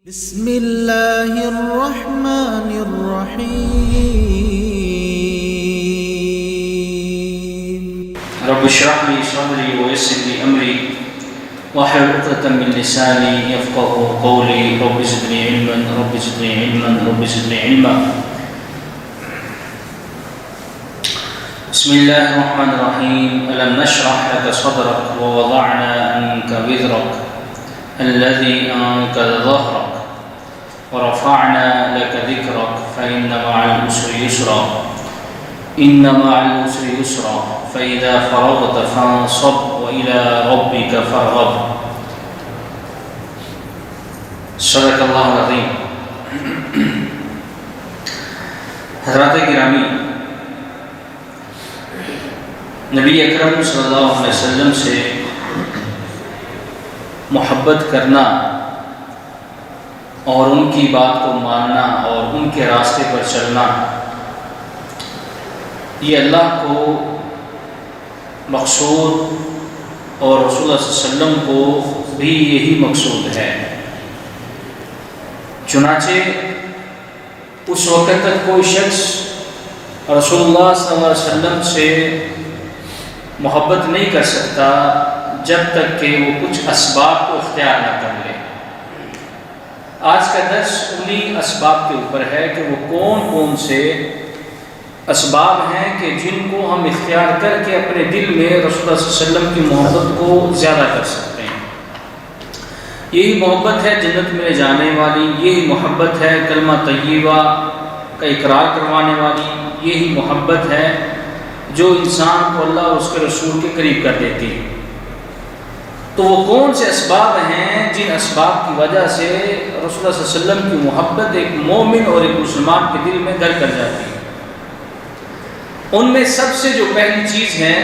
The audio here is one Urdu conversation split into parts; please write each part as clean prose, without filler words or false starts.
بسم اللہ الرحمن الرحیم رب اشرح لي صدري ويسر لي امري واحلل عقدة من لساني يفقهوا قولي رب زدني علما رب زدني علما رب زدني علما. بسم الله الرحمن الرحيم. ألم نشرح لك صدرك ووضعنا عنك وزرك الذي أنقض ظهرك ورفعنا لك ذكرك فإن مع العسر يسرا إن مع العسر يسرا فإذا فرغت فانصب وإلى ربك فارغب. صدق اللہ العظیم. حضرات گرامی، نبی اکرم صلی اللہ علیہ وسلم سے محبت کرنا اور ان کی بات کو ماننا اور ان کے راستے پر چلنا، یہ اللہ کو مقصود اور رسول اللہ صلی اللہ علیہ وسلم کو بھی یہی مقصود ہے. چنانچہ اس وقت تک کوئی شخص رسول اللہ صلی اللہ علیہ وسلم سے محبت نہیں کر سکتا جب تک کہ وہ کچھ اسباب کو اختیار نہ کر لے. آج کا درس انہی اسباب کے اوپر ہے کہ وہ کون کون سے اسباب ہیں کہ جن کو ہم اختیار کر کے اپنے دل میں رسول اللہ صلی اللہ علیہ وسلم کی محبت کو زیادہ کر سکتے ہیں. یہی محبت ہے جنت میں لے جانے والی، یہی محبت ہے کلمہ طیبہ کا اقرار کروانے والی، یہی محبت ہے جو انسان کو اللہ اور اس کے رسول کے قریب کر دیتی ہے. تو وہ کون سے اسباب ہیں جن اسباب کی وجہ سے رسول اللہ صلی اللہ علیہ وسلم کی محبت ایک مومن اور ایک مسلمان کے دل میں گھر کر جاتی ہے؟ ان میں سب سے جو پہلی چیز ہے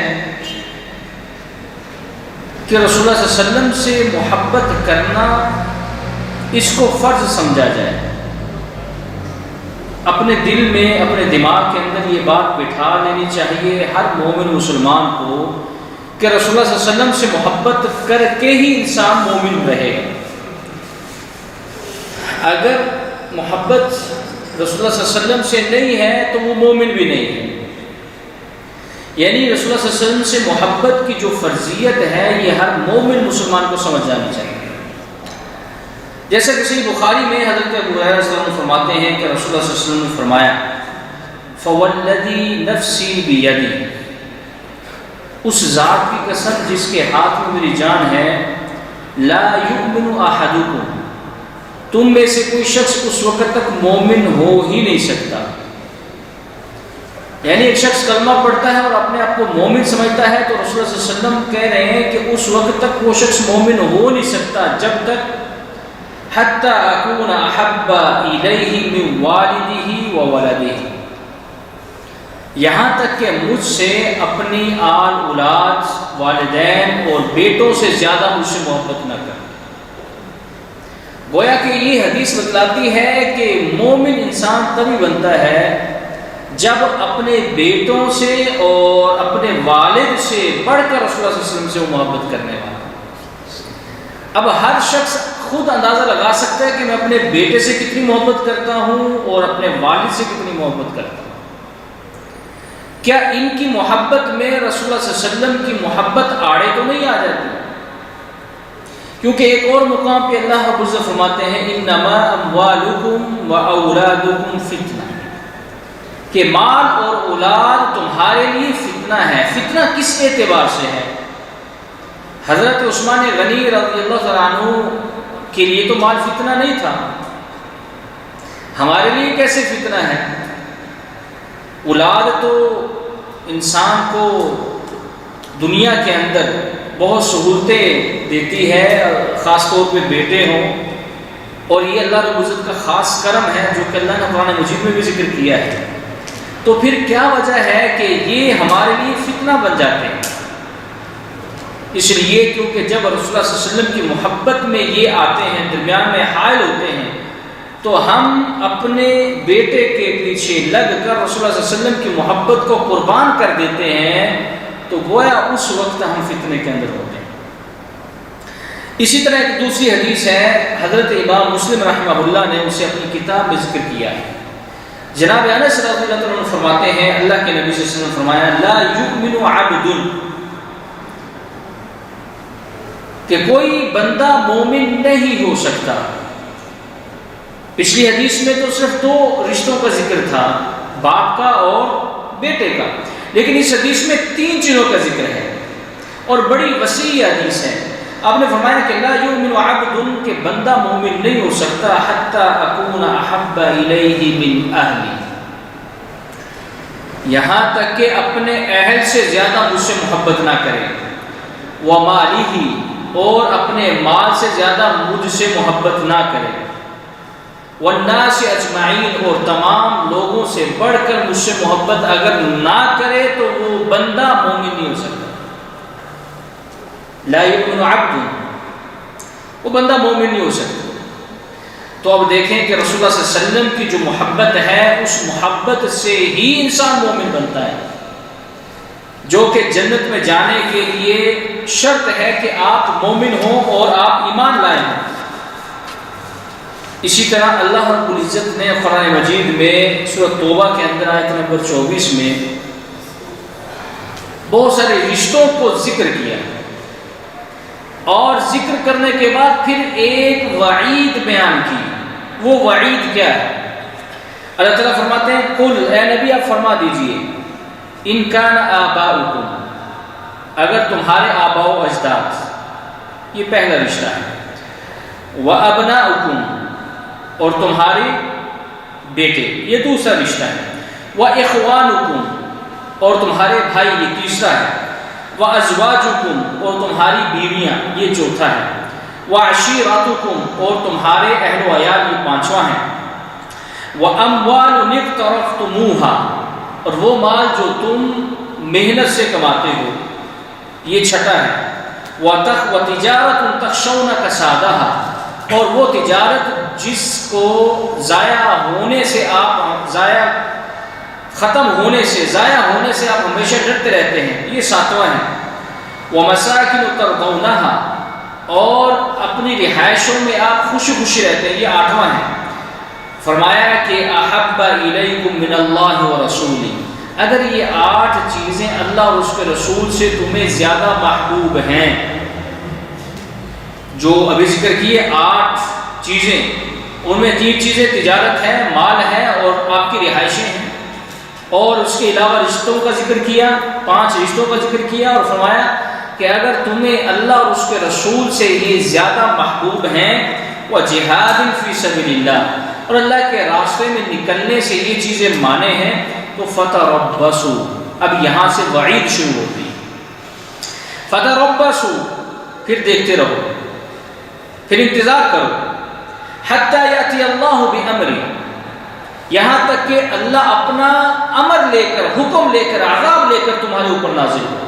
کہ رسول اللہ صلی اللہ علیہ وسلم سے محبت کرنا، اس کو فرض سمجھا جائے. اپنے دل میں، اپنے دماغ کے اندر یہ بات بٹھا لینی چاہیے ہر مومن مسلمان کو کہ رسول اللہ صلی اللہ علیہ وسلم سے محبت کر کے ہی انسان مومن رہے. اگر محبت رسول اللہ صلی اللہ علیہ وسلم سے نہیں ہے تو وہ مومن بھی نہیں ہے. یعنی رسول اللہ صلی اللہ علیہ وسلم سے محبت کی جو فرضیت ہے یہ ہر مومن مسلمان کو سمجھ جانی چاہیے. جیسے کہ صحیح بخاری میں حضرت ابو ہریرہ رضی اللہ عنہ فرماتے ہیں کہ رسول اللہ صلی اللہ علیہ وسلم نے فرمایا فوالذی نفسی بیدی، اس ذات کی قسم جس کے ہاتھ میں میری جان ہے، لا یؤمن احدکم، تم میں سے کوئی شخص اس وقت تک مومن ہو ہی نہیں سکتا. یعنی ایک شخص کلمہ پڑھتا ہے اور اپنے آپ کو مومن سمجھتا ہے تو رسول اللہ صلی اللہ علیہ وسلم کہہ رہے ہیں کہ اس وقت تک وہ شخص مومن ہو نہیں سکتا جب تک حتی اکون احب الیہ من والدہ و ولدہ، یہاں تک کہ مجھ سے اپنی آل اولاد، والدین اور بیٹوں سے زیادہ مجھ سے محبت نہ کر. گویا کہ یہ حدیث بتلاتی ہے کہ مومن انسان تبھی بنتا ہے جب اپنے بیٹوں سے اور اپنے والد سے بڑھ کر رسول اللہ صلی اللہ علیہ وسلم سے وہ محبت کرنے والا. اب ہر شخص خود اندازہ لگا سکتا ہے کہ میں اپنے بیٹے سے کتنی محبت کرتا ہوں اور اپنے والد سے کتنی محبت کرتا ہوں. کیا ان کی محبت میں رسول اللہ صلی اللہ علیہ وسلم کی محبت آڑے تو نہیں آ جاتی؟ کیونکہ ایک اور مقام پہ اللہ رب العزت فرماتے ہیں انما اموالکم واولادکم فتنہ، کہ مال اور اولاد تمہارے لیے فتنہ ہے. فتنہ کس اعتبار سے ہے؟ حضرت عثمان غنی رضی اللہ عنہ کے لیے تو مال فتنہ نہیں تھا، ہمارے لیے کیسے فتنہ ہے؟ اولاد تو انسان کو دنیا کے اندر بہت سہولتیں دیتی ہے، خاص طور پہ بیٹے ہوں، اور یہ اللہ رب العزت کا خاص کرم ہے جو کہ اللہ نے قرآن مجید میں بھی ذکر کیا ہے. تو پھر کیا وجہ ہے کہ یہ ہمارے لیے فتنہ بن جاتے ہیں؟ اس لیے کیونکہ جب رسول اللہ صلی اللہ علیہ وسلم کی محبت میں یہ آتے ہیں، درمیان میں حائل ہوتے ہیں، تو ہم اپنے بیٹے کے پیچھے لگ کر رسول اللہ صلی اللہ علیہ وسلم کی محبت کو قربان کر دیتے ہیں، تو گویا اس وقت ہم فتنے کے اندر ہوتے ہیں. اسی طرح ایک دوسری حدیث ہے، حضرت امام مسلم رحمہ اللہ نے اسے اپنی کتاب میں ذکر کیا ہے۔ جناب انس رضی اللہ عنہ فرماتے ہیں اللہ کے نبی صلی اللہ علیہ وسلم نے فرمایا لا یؤمن عبد، کہ کوئی بندہ مومن نہیں ہو سکتا۔ پچھلی حدیث میں تو صرف 2 رشتوں کا ذکر تھا، باپ کا اور بیٹے کا، لیکن اس حدیث میں 3 چیزوں کا ذکر ہے اور بڑی وسیع حدیث ہے۔ آپ نے فرمایا کہ لا یؤمن عبد، کہ بندہ مومن نہیں ہو سکتا حتی اکون احب الیہ من اہلی، یہاں تک کہ اپنے اہل سے زیادہ مجھ سے محبت نہ کرے، ومالہ، اور اپنے مال سے زیادہ مجھ سے محبت نہ کرے، والناس اجمعین، اور تمام لوگوں سے بڑھ کر مجھ سے محبت اگر نہ کرے تو وہ بندہ مومن نہیں ہو سکتا۔ لا یؤمن عبد، وہ بندہ مومن نہیں ہو سکتا۔ تو اب دیکھیں کہ رسول اللہ صلی اللہ علیہ وسلم کی جو محبت ہے، اس محبت سے ہی انسان مومن بنتا ہے، جو کہ جنت میں جانے کے لیے شرط ہے کہ آپ مومن ہوں اور آپ ایمان لائے ہیں۔ اسی طرح اللہ رب العزت نے قرآن مجید میں سورۃ توبہ کے اندر آیت نمبر 24 میں بہت سارے رشتوں کو ذکر کیا، اور ذکر کرنے کے بعد پھر ایک وعید بیان کی۔ وہ وعید کیا ہے؟ اللہ تعالیٰ فرماتے ہیں قل، اے نبی آپ فرما دیجئے، ان کان آباؤکم، اگر تمہارے آباء و اجداد، یہ پہلا رشتہ ہے، وابناؤکم، اور تمہارے بیٹے، یہ دوسرا رشتہ ہے، واخوانکم، اور تمہارے بھائی، یہ تیسرا ہے، وازواجکم، اور تمہاری بیویاں، یہ چوتھا ہے، وعشیرتکم، اور تمہارے اہل و عیال، یہ پانچواں ہے، واموال اقترفتموها، اور وہ مال جو تم محنت سے کماتے ہو، یہ چھٹا ہے، وتجارت تخشون کسادها، اور وہ تجارت جس کو ضائع ہونے سے ختم ہونے سے، ضائع ہونے سے آپ ہمیشہ ڈرتے رہتے ہیں، یہ 7واں ہے، ومساکن ترضونها، اور اپنی رہائشوں میں آپ خوشی خوشی رہتے ہیں، یہ 8واں ہے۔ فرمایا کہ احب الیکم من اللہ ورسولہ، اگر یہ 8 چیزیں اللہ اور اس کے رسول سے تمہیں زیادہ محبوب ہیں، جو ابھی ذکر کیے 8 چیزیں، ان میں 3 چیزیں تجارت ہے، مال ہے، اور آپ کی رہائشیں ہیں، اور اس کے علاوہ رشتوں کا ذکر کیا، 5 رشتوں کا ذکر کیا، اور فرمایا کہ اگر تمہیں اللہ اور اس کے رسول سے یہ زیادہ محبوب ہیں، وجہاد فی سبیل اللہ، اور اللہ کے راستے میں نکلنے سے یہ چیزیں مانے ہیں، تو فتربصوا، اب یہاں سے وعید شروع ہوتی، فتربصوا، پھر دیکھتے رہو، پھر انتظار کرو، حتی یاتی اللہ بامرہ، یہاں تک کہ اللہ اپنا امر لے کر، حکم لے کر، عذاب لے کر تمہارے اوپر نازل ہو۔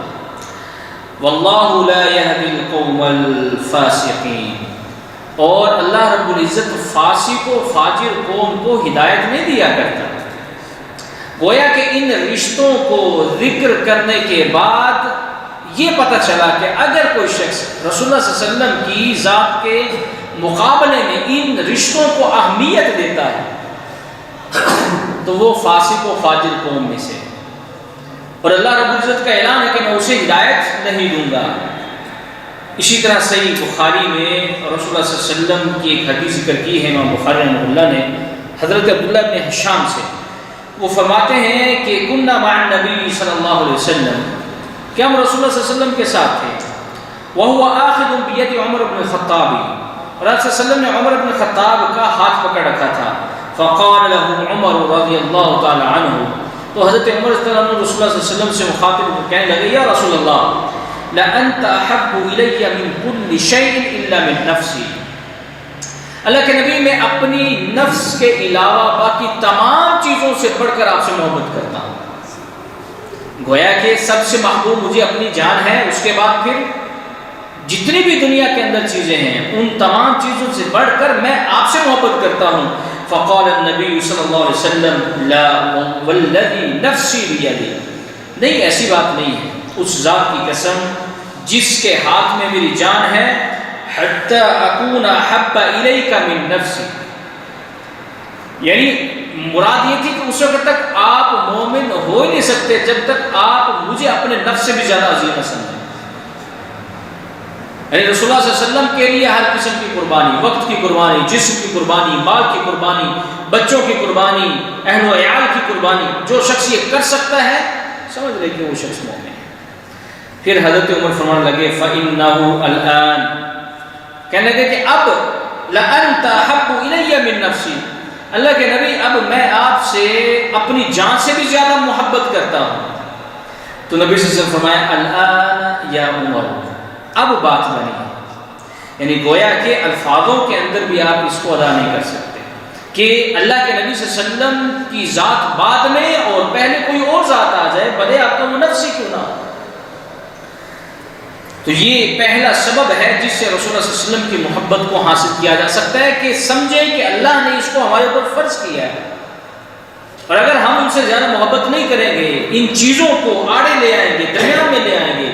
واللہ لا یہدی القوم الفاسقین، اور اللہ رب العزت فاسق و فاجر قوم کو ہدایت نہیں دیا کرتا۔ گویا کہ ان رشتوں کو ذکر کرنے کے بعد یہ پتہ چلا کہ اگر کوئی شخص رسول اللہ صلی اللہ علیہ وسلم کی ذات کے مقابلے میں ان رشتوں کو اہمیت دیتا ہے تو وہ فاسق و فاجر قوم میں سے، اور اللہ رب العزت کا اعلان ہے کہ میں اسے ہدایت نہیں دوں گا۔ اسی طرح صحیح بخاری میں رسول اللہ صلی اللہ علیہ وسلم کی ایک حدیث ذکر کی ہے امام بخاری رحمہ اللہ نے، حضرت عبداللہ بن حشام سے، وہ فرماتے ہیں کہ کنا مع النبی صلی اللہ علیہ وسلم، کہ ہم رسول اللہ صلی اللہ علیہ وسلم کے ساتھ تھے، وهو آخذ بید عمر بن الخطاب، اور آپ صلی اللہ علیہ وسلم نے عمر بن الخطاب کا ہاتھ پکڑ رکھا تھا، فقال له عمر رضی اللہ تعالی عنہ، تو حضرت عمر رضی اللہ عنہ رسول اللہ صلی اللہ علیہ وسلم سے مخاطب کو کہنے لگے، یا رسول اللہ لأنت احب الی من کل شیء الا من نفسی، اللہ کے نبی میں اپنی نفس کے علاوہ باقی تمام چیزوں سے بڑھ کر آپ سے محبت کرتا ہوں۔ گویا کہ سب سے محبوب مجھے اپنی جان ہے، اس کے بعد پھر جتنی بھی دنیا کے اندر چیزیں ہیں ان تمام چیزوں سے بڑھ کر میں آپ سے محبت کرتا ہوں۔ فقال النبی صلی اللہ علیہ وسلم لا والذی نفسی بیدی، نہیں ایسی بات نہیں ہے، اس ذات کی قسم جس کے ہاتھ میں میری جان ہے، حتی اکون احب الیک من نفسی، یعنی مراد یہ تھی کہ اس وقت تک آپ مومن ہو ہی نہیں سکتے جب تک آپ مجھے اپنے نفس سے بھی زیادہ عزیز نہ سمجھیں۔ یعنی رسول اللہ صلی اللہ علیہ وسلم کے لیے ہر قسم کی قربانی، وقت کی قربانی، جسم کی قربانی، مال کی قربانی، بچوں کی قربانی، اہل و عیال کی قربانی، جو شخص یہ کر سکتا ہے سمجھ لے کہ وہ شخص مومن ہے۔ پھر حضرت عمر فرمانے لگے فَإِنَّهُ الْآن، کہنے لگے کہ اب لَأَنْتَ أَحَبُّ إِلَيَّ مِن نَفْسِي، اللہ کے نبی اب میں آپ سے اپنی جان سے بھی زیادہ محبت کرتا ہوں۔ تو نبی صلی اللہ علیہ وسلم فرمایا الآن یا عمر، اب بات بنی ہے، یعنی گویا کہ الفاظوں کے اندر بھی آپ اس کو ادا نہیں کر سکتے کہ اللہ کے نبی صلی اللہ علیہ وسلم کی ذات بعد میں اور پہلے کوئی اور ذات آ جائے، بھلے آپ کا وہ نفسی کیوں نہ ہو۔ تو یہ پہلا سبب ہے جس سے رسول اللہ صلی اللہ علیہ وسلم کی محبت کو حاصل کیا جا سکتا ہے کہ سمجھیں کہ اللہ نے اس کو ہمارے اوپر فرض کیا ہے، اور اگر ہم ان سے زیادہ محبت نہیں کریں گے، ان چیزوں کو آڑے لے آئیں گے، درمیان میں لے آئیں گے،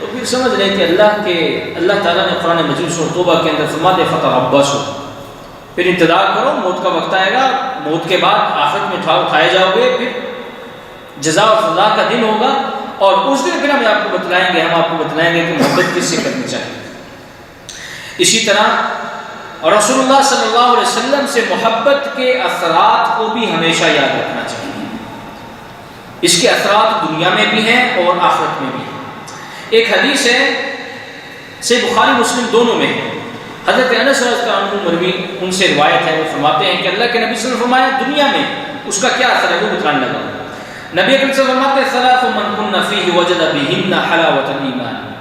تو پھر سمجھ لیں کہ اللہ تعالیٰ نے قرآن مجید سورۃ توبہ کے اندر فرمایا ہے فتربصوا، پھر انتظار کرو، موت کا وقت آئے گا، موت کے بعد آخرت میں اٹھائے جاؤ گے، پھر جزا و سزا کا دن ہوگا، اور اس دن پھر ہم آپ کو بتلائیں گے کہ محبت کس سے کرنی چاہیے۔ اسی طرح رسول اللہ صلی اللہ علیہ وسلم سے محبت کے اثرات کو بھی ہمیشہ یاد رکھنا چاہیے۔ اس کے اثرات دنیا میں بھی ہیں اور آخرت میں بھی ہیں۔ ایک حدیث ہے صحیح بخاری مسلم دونوں میں ہے، حضرت انس رضی اللہ عنہ مروی ان سے روایت ہے، وہ فرماتے ہیں کہ اللہ کے نبی صلی اللہ علیہ وسلم نے فرمایا دنیا میں اس کا کیا اثر ہے وہ بتانے لگا۔ نبی اکرم صلی اللہ علیہ وسلم فرماتے ہیں ثلاث من کن فیہ وجد بہن حلاوۃ الایمان،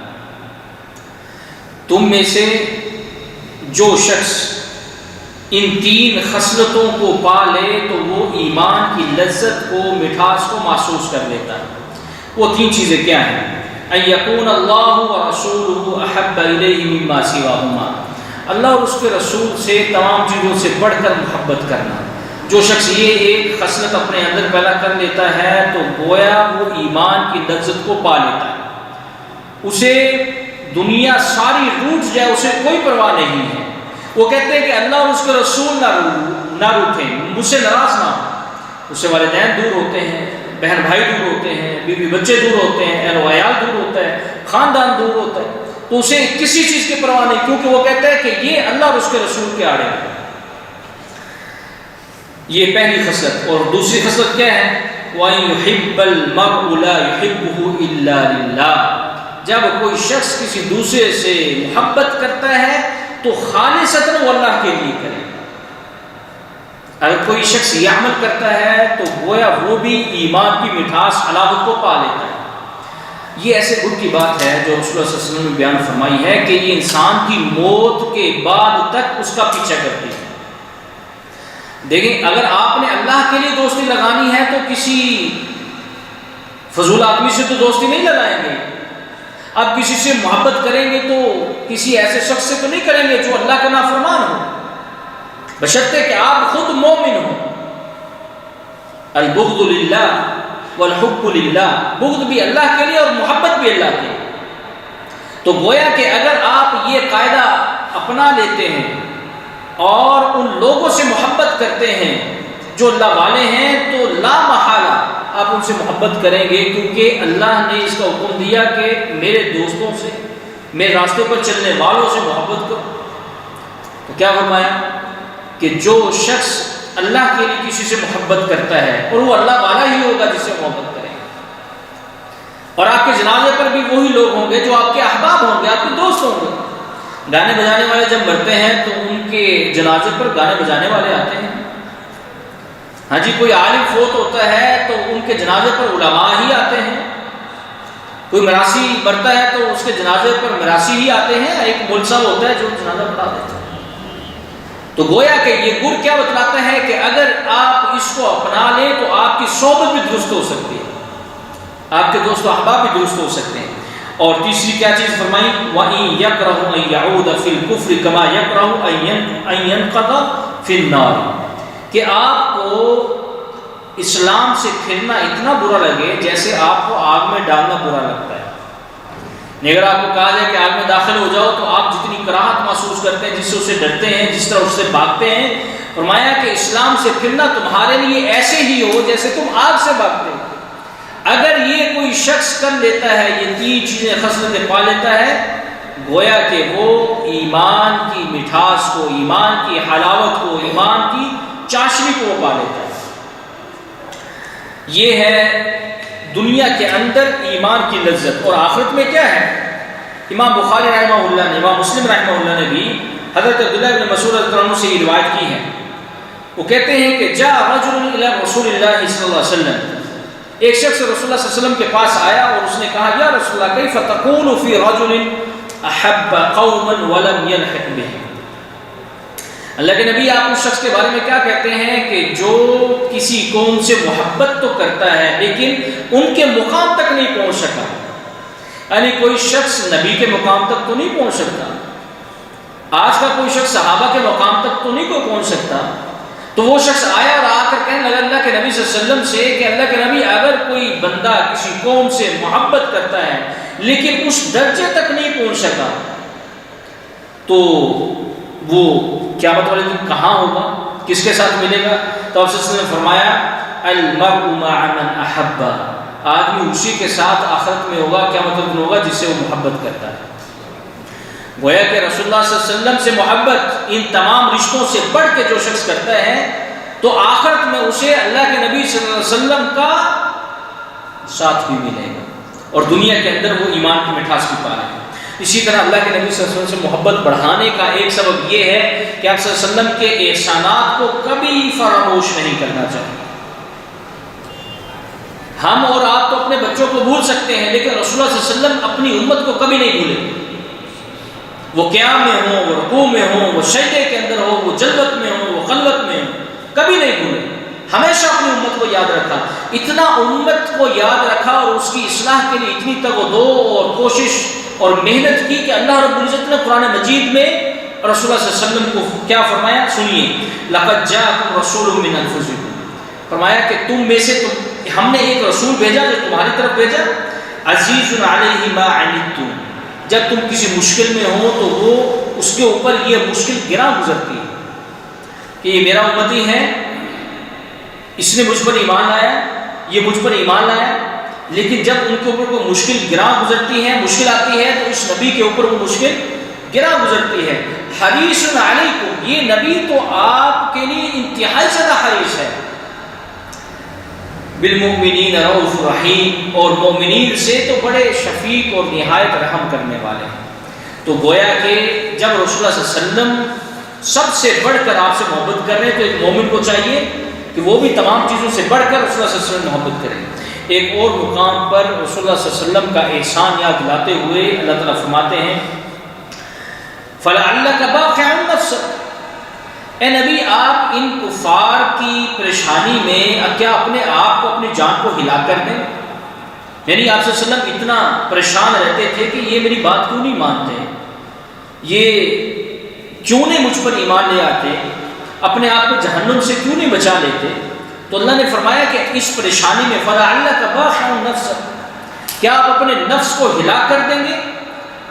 تم میں سے جو شخص ان تین خصلتوں کو پا لے تو وہ ایمان کی لذت کو، مٹھاس کو محسوس کر لیتا ہے۔ وہ تین چیزیں کیا ہیں؟ ان یکون اللہ ورسولہ احب الیہ مما سواہما، اللہ اور اس کے رسول سے تمام چیزوں سے بڑھ کر محبت کرنا۔ جو شخص یہ ایک خصلت اپنے اندر پیدا کر لیتا ہے تو گویا وہ ایمان کی لذت کو پا لیتا ہے، اسے دنیا ساری روٹھ جائے اسے کوئی پرواہ نہیں ہے۔ وہ کہتے ہیں کہ اللہ اور اس کے رسول نہ روٹھیں، مجھ سے ناراض نہ ہوں، اس سے والدین دور ہوتے ہیں، بہن بھائی دور ہوتے ہیں، بیوی بچے دور ہوتے ہیں، اہل و عیال دور ہوتا ہے، خاندان دور ہوتا ہے، تو اسے کسی چیز کی پرواہ نہیں، کیونکہ وہ کہتا ہے کہ یہ اللہ اور اس کے رسول کے آڑے ہیں۔ یہ پہلی خصلت۔ اور دوسری خصلت کیا ہے؟ وَأَن يُحِبَّ الْمَرْءُ لَا يُحِبُّهُ إِلَّا لِلَّهِ، جب کوئی شخص کسی دوسرے سے محبت کرتا ہے تو خالصتاً وہ اللہ کے لیے کرے۔ اگر کوئی شخص یہ عمل کرتا ہے تو گویا وہ بھی ایمان کی مٹھاس حلاوت کو پا لیتا ہے۔ یہ ایسے گھر کی بات ہے جو رسول اللہ صلی اللہ علیہ وسلم نے بیان فرمائی ہے کہ یہ انسان کی موت کے بعد تک اس کا پیچھا کرتی ہے۔ دیکھیں اگر آپ نے اللہ کے لیے دوستی لگانی ہے تو کسی فضول آدمی سے تو دوستی نہیں لگائیں گے، اب کسی سے محبت کریں گے تو کسی ایسے شخص سے تو نہیں کریں گے جو اللہ کا نافرمان ہو، بشرطے کہ آپ خود مومن ہو۔ البغض للہ والحب للہ، بغض بھی اللہ کے لیے اور محبت بھی اللہ کے لیے۔ تو گویا کہ اگر آپ یہ قاعدہ اپنا لیتے ہیں اور ان لوگوں سے محبت کرتے ہیں جو اللہ والے ہیں تو لا محالہ آپ ان سے محبت کریں گے، کیونکہ اللہ نے اس کا حکم دیا کہ میرے دوستوں سے، میرے راستے پر چلنے والوں سے محبت کرو۔ تو کیا فرمایا کہ جو شخص اللہ کے لیے کسی سے محبت کرتا ہے اور وہ اللہ والا ہی ہوگا جس سے محبت کرے، اور آپ کے جنازے پر بھی وہی لوگ ہوں گے جو آپ کے احباب ہوں گے، آپ کے دوست ہوں گے۔ گانے بجانے والے جب مرتے ہیں تو ان کے جنازے پر گانے بجانے والے آتے ہیں، ہاں جی، کوئی عالم فوت ہوتا ہے تو ان کے جنازے پر علماء ہی آتے ہیں، کوئی مراسی مرتا ہے تو اس کے جنازے پر مراسی ہی آتے ہیں، ایک مول صاحب ہوتا ہے جو جنازہ پڑھا دیتا ہے۔ تو گویا کہ یہ گر کیا بتلاتا ہے کہ اگر آپ اس کو اپنا لیں تو آپ کی صحبت بھی درست ہو سکتی ہے، آپ کے دوست و احباب بھی درست ہو سکتے ہیں۔ اور تیسری کیا چیز فرمائی؟ وَإِن يَكْرَهُ أَن يَعُودَ فِي الْكُفْرِ كَمَا يَكْرَهُ أَن يَنْقَضَ فِي النَّارِ، کہ آپ کو اسلام سے پھرنا اتنا برا لگے جیسے آپ کو آگ میں ڈالنا برا لگتا ہے۔ اگر آپ کو کہا جائے کہ آگ میں داخل ہو جاؤ تو آپ جتنی کراہت محسوس کرتے ہیں، جس سے اسے ڈرتے ہیں، جس طرح اس سے بھاگتے ہیں، فرمایا کہ اسلام سے پھرنا تمہارے لیے ایسے ہی ہو جیسے تم آگ سے بھاگتے ہو۔ اگر یہ کوئی شخص کر لیتا ہے، یہ 3 چیزیں خصلتیں پا لیتا ہے، گویا کہ وہ ایمان کی مٹھاس کو، ایمان کی حلاوت کو، ایمان کی چاشنی کو وہ پا لیتا ہے۔ یہ ہے دنیا کے اندر ایمان کی لذت۔ اور آخرت میں کیا ہے؟ امام بخاری رحمہ اللہ نے، امام مسلم رحمہ اللہ نے بھی حضرت عبداللہ بن مسعود رضی اللہ عنہ سے یہ روایت کی ہے۔ وہ کہتے ہیں کہ جاء رجل الی رسول اللہ صلی اللہ علیہ وسلم، ایک شخص رسول اللہ صلی اللہ علیہ وسلم کے پاس آیا اور اس نے کہا یا رسول اللہ کیف تقول فی رجل احب قوما ولم يلحق بهم، اللہ کے نبی آپ اس شخص کے بارے میں کیا کہتے ہیں کہ جو کسی قوم سے محبت تو کرتا ہے لیکن ان کے مقام تک نہیں پہنچ سکا، یعنی کوئی شخص نبی کے مقام تک تو نہیں پہنچ سکتا، آج کا کوئی شخص صحابہ کے مقام تک تو نہیں کوئی پہنچ سکتا، تو وہ شخص آیا اور آ کر کہنے لگا اللہ کے نبی صلی اللہ علیہ وسلم سے کہ اللہ کے نبی اگر کوئی بندہ کسی قوم سے محبت کرتا ہے لیکن اس درجے تک نہیں پہنچ سکا تو وہ قیامت والے دن کہاں ہوگا، کس کے ساتھ ملے گا؟ تو آپ صلی اللہ علیہ وسلم نے فرمایا المرء مع من احب، آدمی اسی کے ساتھ آخرت میں ہوگا، قیامت والے دن ہوگا جس سے وہ محبت کرتا ہے۔ گویا کہ رسول اللہ صلی اللہ علیہ وسلم سے محبت ان تمام رشتوں سے بڑھ کے جو شخص کرتا ہے تو آخرت میں اسے اللہ کے نبی صلی اللہ علیہ وسلم کا ساتھ بھی ملے گا اور دنیا کے اندر وہ ایمان کی مٹھاس بھی پائے گا۔ اسی طرح اللہ کے نبی صلی اللہ علیہ وسلم سے محبت بڑھانے کا ایک سبب یہ ہے کہ آپ صلی اللہ علیہ وسلم کے احسانات کو کبھی فراموش نہیں کرنا چاہیے۔ ہم اور آپ تو اپنے بچوں کو بھول سکتے ہیں لیکن رسول اللہ صلی اللہ علیہ وسلم اپنی امت کو کبھی نہیں بھولے، وہ قیام میں ہو، وہ رکوع میں ہو، وہ سجدے کے اندر ہو، وہ جلوت میں ہو، وہ خلوت میں ہو، کبھی نہیں بھولے، ہمیشہ اپنی امت کو یاد رکھا، اتنا امت کو یاد رکھا اور اس کی اصلاح کے لیے اتنی تگ و دو اور کوشش اور محنت کی کہ اللہ رب العزت نے قرآن مجید میں رسول اللہ صلی اللہ علیہ وسلم کو کیا فرمایا؟ سنیے، لقد جاءکم رسول من انفسکم، فرمایا کہ تم میں سے ہم نے ایک رسول بھیجا جو تمہاری طرف بھیجا، عزیز علیہ ما عنتم، جب تم کسی مشکل میں ہو تو وہ اس کے اوپر یہ مشکل گراں گزرتی ہے کہ یہ میرا امتی ہے، اس نے مجھ پر ایمان لایا، یہ مجھ پر ایمان لایا، لیکن جب ان کے اوپر کوئی مشکل گراں گزرتی ہے، مشکل آتی ہے تو اس نبی کے اوپر وہ مشکل گراں گزرتی ہے۔ حریص علیکم، یہ نبی تو آپ کے لیے انتہائی زیادہ حریص ہے، بالمؤمنین رؤوف رحیم، اور مومنین سے تو بڑے شفیق اور نہایت رحم کرنے والے ہیں۔ تو گویا کہ جب رسول اللہ صلی اللہ علیہ وسلم سب سے بڑھ کر آپ سے محبت کر رہے ہیں تو ایک مومن کو چاہیے کہ وہ بھی تمام چیزوں سے بڑھ کر رسول اللہ صلی اللہ علیہ وسلم محبت کرے۔ ایک اور مقام پر رسول اللہ صلی اللہ علیہ وسلم کا احسان یاد دلاتے ہوئے اللہ تعالیٰ فرماتے ہیں فَلَعَلَّكَ بَاخِعٌ نَفْسَكَ، اے نبی آپ ان کفار کی پریشانی میں کیا اپنے آپ کو، اپنی جان کو ہلا کر دیں؟ یعنی آپ صلی اللہ علیہ وسلم اتنا پریشان رہتے تھے کہ یہ میری بات کیوں نہیں مانتے، یہ کیوں نہیں مجھ پر ایمان لے آتے، اپنے آپ کو جہنم سے کیوں نہیں بچا لیتے؟ تو اللہ نے فرمایا کہ اس پریشانی میں فَلَعَلَّكَ بَاخِعٌ نَفْسَكَ، کیا آپ اپنے نفس کو ہلا کر دیں گے،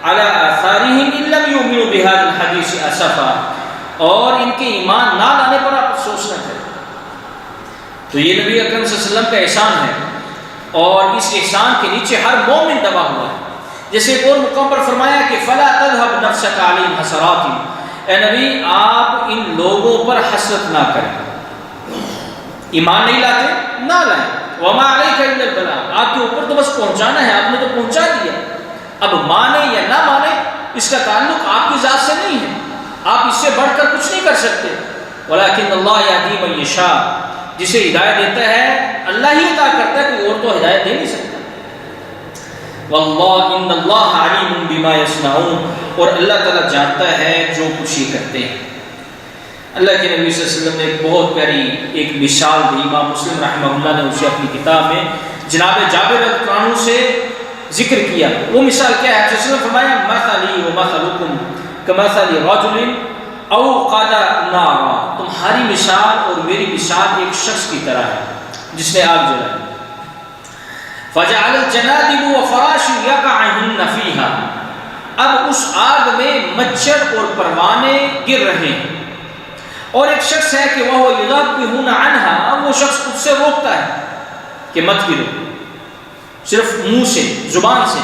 عَلَىٰ آثَارِهِمْ إِن لَّمْ يُؤْمِنُوا بِهَٰذَا الْحَدِيثِ أَسَفًا، اور ان کے ایمان نہ لانے پر آپ افسوس نہ کریں۔ تو یہ نبی اکرم صلی اللہ علیہ وسلم کا احسان ہے اور اس احسان کے نیچے ہر مومن دبا ہوا ہے۔ جیسے ایک اور مقام پر فرمایا کہ فَلَا تَذْهَبْ نَفْسَكَ عَلَيْهِمْ حَسَرَاتٍ، اے نبی آپ ان لوگوں پر حسرت نہ کریں، ایمان نہیں لاتے نہ لائیں، وَمَا عَلَيْكَ إِلَّا الْبَلَاغُ، آپ کے اوپر تو بس پہنچانا ہے، آپ نے تو پہنچا دیا، اب مانے یا نہ مانے اس کا تعلق آپ کی ذات سے نہیں ہے، آپ اس سے بڑھ کر کچھ نہیں کر سکتے۔ وَلَٰكِنَّ اللَّهَ يَهْدِي مَن يَشَاءُ، جسے ہدایت دیتا ہے اللہ ہی عطا کرتا ہے، کوئی اور تو ہدایت دے نہیں سکتا۔ وَاللَّهُ إِنَّ اللَّهَ عَلِيمٌ بِمَا يَصْنَعُونَ، اور اللہ تعالیٰ جانتا ہے جو کچھ یہ کرتے ہیں۔ اللہ کے نبی صلی اللہ علیہ وسلم نے ایک بہت پیاری ایک مثال دی، امام مسلم رحمہ اللہ نے اسے اپنی کتاب میں جناب جابر رضی اللہ عنہ سے ذکر کیا۔ وہ مثال کیا ہے؟ رسول نے فرمایا مثلی ومثلکم کمثل رجل اوقد نارا، تمہاری مثال اور میری مثال ایک شخص کی طرح ہے جس نے آگ جلائی، فجعل الجنادب وفراش يقعهن فيها، اب اس آگ میں مچھر اور پروانے گر رہے ہیں، اور ایک شخص ہے کہ وہ یذبحون عنہا، اب وہ شخص خود سے روکتا ہے کہ مت گرو، صرف منہ سے، زبان سے،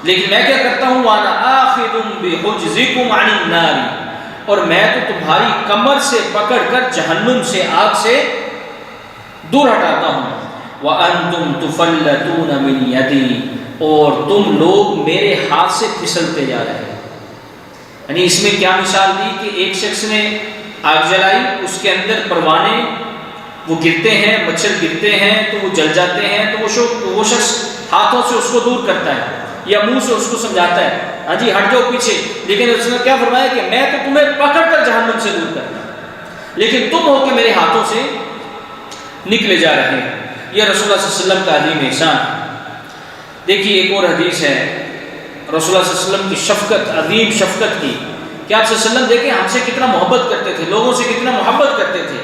لیکن میں کیا کرتا ہوں، وانا آخذ بحجزکم عن النار، اور میں تو تمہاری کمر سے پکڑ کر جہنم سے، آگ سے دور ہٹاتا ہوں، وانتم تفلتون من یدی، اور تم لوگ میرے ہاتھ سے پھسلتے جا رہے ہیں۔ یعنی اس میں کیا مثال دی کہ ایک شخص نے آگ جلائی، اس کے اندر پروانے وہ گرتے ہیں، مچھر گرتے ہیں تو وہ جل جاتے ہیں، تو وہ شخص ہاتھوں سے اس کو دور کرتا ہے یا منہ سے اس کو سمجھاتا ہے، ہاں جی ہٹ جاؤ پیچھے، لیکن اس نے کیا فرمایا کہ میں تو تمہیں پکڑ کر جہنم سے دور کرتا ہوں، لیکن تم ہو کہ میرے ہاتھوں سے نکلے جا رہے ہیں۔ یہ رسول اللہ صلی اللہ علیہ وسلم کا عظیم احسان ہے۔ دیکھیے ایک اور حدیث ہے رسول اللہ صلی اللہ علیہ وسلم کی شفقت، عظیم شفقت کی، کہ آپ صلی اللہ علیہ وسلم دیکھیں ہم سے کتنا محبت کرتے تھے، لوگوں سے کتنا محبت کرتے تھے۔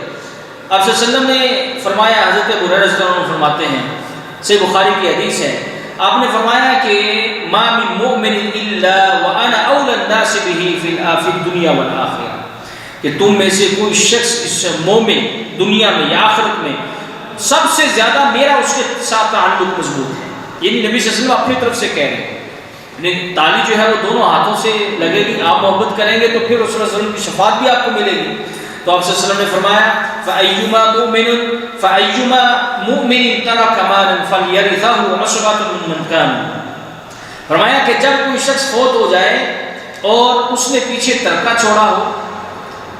آپ صلی اللہ علیہ وسلم نے فرمایا، حضرت ابو ہریرہ رضی اللہ عنہ فرماتے ہیں، صحیح بخاری کی حدیث ہے، آپ نے فرمایا کہ ما من مؤمن الا وانا اولى الناس به في الدنيا والآخرة، کہ تم میں سے کوئی شخص اس مومن دنیا میں یا آخرت میں سب سے زیادہ میرا اس کے ساتھ تعلق مضبوط ہے، یعنی نبی صلی اللہ علیہ وسلم اپنی طرف سے کہہ رہے ہیں، یعنی تالی جو ہے وہ دونوں ہاتھوں سے لگے گی، آپ محبت کریں گے تو پھر رسول اللہ صلی اللہ علیہ وسلم کی شفاعت بھی آپ کو ملے گی۔ تو آپ صلی اللہ علیہ وسلم نے فرمایا فَأَيُّمَا مُؤْمِنٍ تَرَكَ مَالًا فَلْيَرِثْهُ عَشْرَةٌ مِّمَّنْ كَانَ، فرمایا کہ جب کوئی شخص فوت ہو جائے اور اس نے پیچھے ترکہ چھوڑا ہو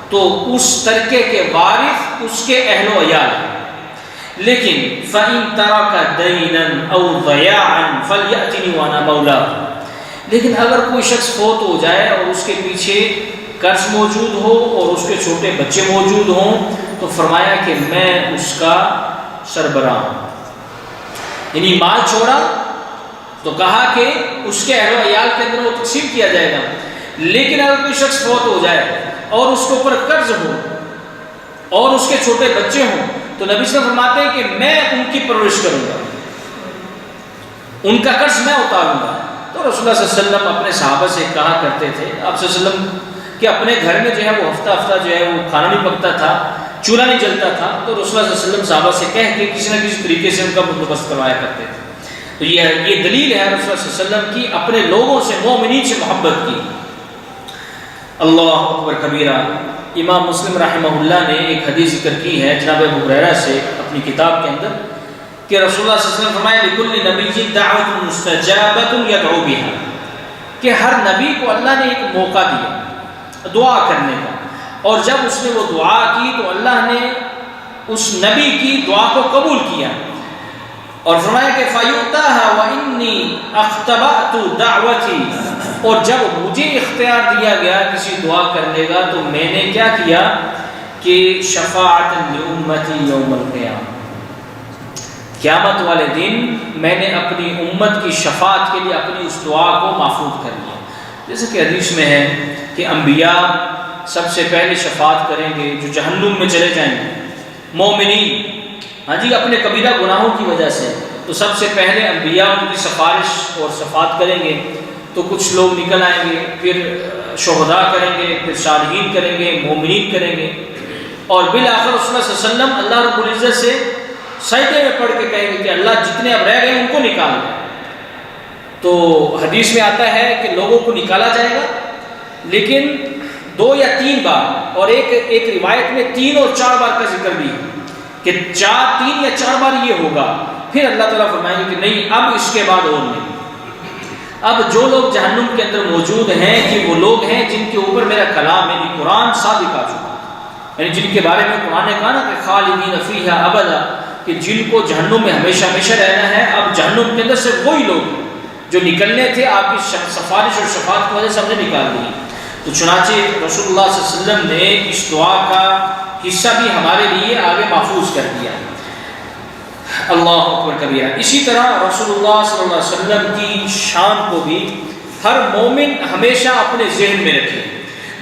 تو اس ترکے کے وارث اس کے اہل و عیال ہیں، لیکن فَإِن تَرَكَ دَيْنًا أَوْ ضَيَاعًا فَلْيَأْتِنِي وَأَنَا مَوْلَاهُ، لیکن اگر کوئی شخص فوت ہو جائے اور اس کے پیچھے قرض موجود ہو اور اس کے چھوٹے بچے موجود ہوں تو فرمایا کہ میں اس کا سربراہ ہوں، یعنی مال چھوڑا تو کہا کہ اس کے اہل و عیال کے اندر وہ تقسیم کیا جائے گا، لیکن اگر کوئی شخص فوت ہو جائے اور اس کے اوپر قرض ہو اور اس کے چھوٹے بچے ہوں تو نبی صلی اللہ علیہ وسلم فرماتے ہیں کہ میں ان کی پرورش کروں گا، ان کا قرض میں اتاروں گا۔ تو رسول اللہ صلی اللہ علیہ وسلم اپنے صحابہ سے کہا کرتے تھے، آپ صلی اللہ علیہ وسلم کہ اپنے گھر میں جو ہے وہ ہفتہ ہفتہ جو ہے وہ کھانا نہیں پکتا تھا، چولہا نہیں جلتا تھا، تو رسول اللہ صلی اللہ علیہ وسلم صحابہ سے کہہ کے کسی نہ کسی طریقے سے ان کا بندوبست کروایا کرتے تھے۔ تو یہ دلیل ہے رسول اللہ صلی اللہ علیہ وسلم کی اپنے لوگوں سے، مومنین سے محبت کی۔ اللہ اکبر کبیرہ۔ امام مسلم رحمہ اللہ نے ایک حدیث ذکر کی ہے جناب ابو ہریرہ سے اپنی کتاب کے اندر کہ رسول اللہ صلی اللہ علیہ وسلم فرمایا لِكُلِّ نَبِيٍّ دَعْوَةٌ مُسْتَجَابَةٌ يَدْعُو بِهَا، کہ ہر نبی کو اللہ نے ایک موقع دیا دعا کرنے کا، اور جب اس نے وہ دعا کی تو اللہ نے اس نبی کی دعا کو قبول کیا اور فرمایا کہ فَيُؤْتَاهَا وَإِنِّي اخْتَبَأْتُ دَعْوَتِي، اور جب مجھے اختیار دیا گیا کسی دعا کرنے کا تو میں نے کیا کیا کہ شفاعۃ لِأُمَّتِي یوم القیامہ، قیامت والے دن میں نے اپنی امت کی شفاعت کے لیے اپنی اس دعا کو محفوظ کر لیا۔ جیسے کہ حدیث میں ہے کہ انبیاء سب سے پہلے شفاعت کریں گے جو جہنم میں چلے جائیں گے، مومنین ہاں جی اپنے کبیرہ گناہوں کی وجہ سے، تو سب سے پہلے انبیاء ان کی سفارش اور شفاعت کریں گے، تو کچھ لوگ نکل آئیں گے، پھر شہداء کریں گے، پھر صالحین کریں گے، مومنین کریں گے، اور بالآخر رسول اللہ صلی اللہ علیہ وسلم اللہ رب العزت سے سجدے میں پڑھ کے کہیں گے کہ اللہ جتنے اب رہ گئے ان کو نکال دیں۔ تو حدیث میں آتا ہے کہ لوگوں کو نکالا جائے گا، لیکن 2 یا 3 بار، اور ایک روایت میں 3 اور 4 بار کا ذکر بھی ہے کہ 3 یا 4 بار یہ ہوگا، پھر اللہ تعالیٰ فرمائیں گے کہ نہیں اب اس کے بعد اور نہیں، اب جو لوگ جہنم کے اندر موجود ہیں کہ وہ لوگ ہیں جن کے اوپر میرا کلام یعنی قرآن صادق آ چکا ہے، یعنی جن کے بارے میں قرآن نے کہا نا کہ خالدین فیہا ابدا، کہ جن کو جہنم میں ہمیشہ ہمیشہ رہنا ہے، اب جہنم کے اندر سے وہی لوگ جو نکلنے تھے آپ کی سفارش اور شفاعت کی وجہ سے ہم نے نکال دی۔ تو چنانچہ رسول اللہ صلی اللہ علیہ وسلم نے اس دعا کا حصہ بھی ہمارے لیے آگے محفوظ کر دیا۔ اللہ اکبر کبیرہ۔ اسی طرح رسول اللہ صلی اللہ علیہ وسلم کی شان کو بھی ہر مومن ہمیشہ اپنے ذہن میں رکھے۔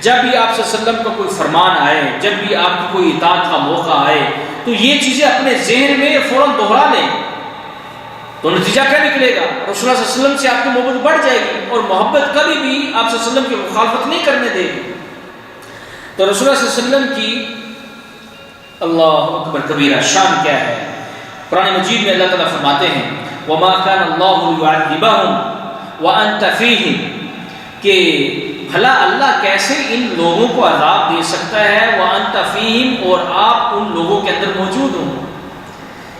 جب بھی آپ صلی اللہ علیہ وسلم کا کوئی فرمان آئے، جب بھی آپ کی کوئی اطاعت کا موقع آئے تو یہ چیزیں اپنے ذہن میں فوراً دہرا لیں۔ تو نتیجہ کیا نکلے گا؟ رسول اللہ صلی اللہ علیہ وسلم سے آپ کی محبت بڑھ جائے گی اور محبت کبھی بھی آپ صلی اللہ علیہ وسلم کی مخالفت نہیں کرنے دے گی۔ تو رسول اللہ صلی اللہ علیہ وسلم کی اللہ اکبر کبیرہ شان کیا ہے؟ قرآن مجید میں اللہ تعالیٰ فرماتے ہیں وَمَا كَانَ اللَّهُ لِيُعَذِّبَهُمْ وَأَنْتَ فِيهِمْ، کہ بھلا اللہ کیسے ان لوگوں کو عذاب دے سکتا ہے وَأَنْتَ فِيهِمْ، اور آپ ان لوگوں کے اندر موجود ہوں۔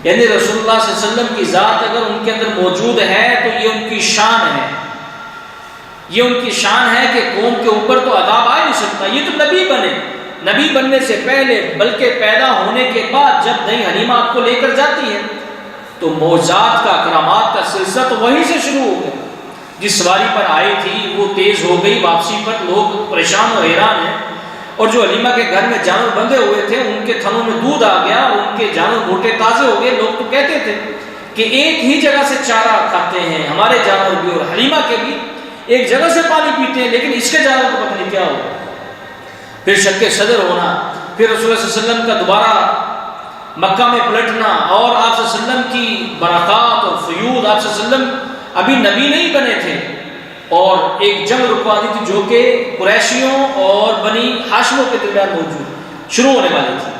یعنی رسول اللہ صلی اللہ علیہ وسلم کی ذات اگر ان کے اندر موجود ہے تو یہ ان کی شان ہے، یہ ان کی شان ہے کہ قوم کے اوپر تو عذاب آ نہیں سکتا۔ یہ تو نبی بنے، نبی بننے سے پہلے بلکہ پیدا ہونے کے بعد جب نئی حلیمہ آپ کو لے کر جاتی ہے تو معجزات کا کرامات کا سلسلہ تو وہیں سے شروع ہو گیا۔ جس سواری پر آئی تھی وہ تیز ہو گئی، واپسی پر لوگ پریشان اور حیران ہیں، اور جو حلیمہ کے گھر میں جانور بندھے ہوئے تھے ان کے تھنوں میں دودھ آ گیا، ان کے جانور موٹے تازے ہو گئے۔ لوگ تو کہتے تھے کہ ایک ہی جگہ سے چارہ کھاتے ہیں ہمارے جانور بھی اور حلیمہ کے بھی، ایک جگہ سے پانی پیتے ہیں، لیکن اس کے جانور کو پتہ نہیں کیا ہو۔ پھر شک صدر ہونا، پھر رسول اللہ صلی اللہ علیہ وسلم کا دوبارہ مکہ میں پلٹنا، اور آپ صلی اللہ علیہ وسلم کی برکات اور فیوض، آپ صلی اللہ علیہ وسلم ابھی نبی نہیں بنے تھے، اور ایک جنگ رکوا دی تھی جو کہ قریشیوں اور بنی ہاشموں کے درمیان موجود شروع ہونے والی تھی،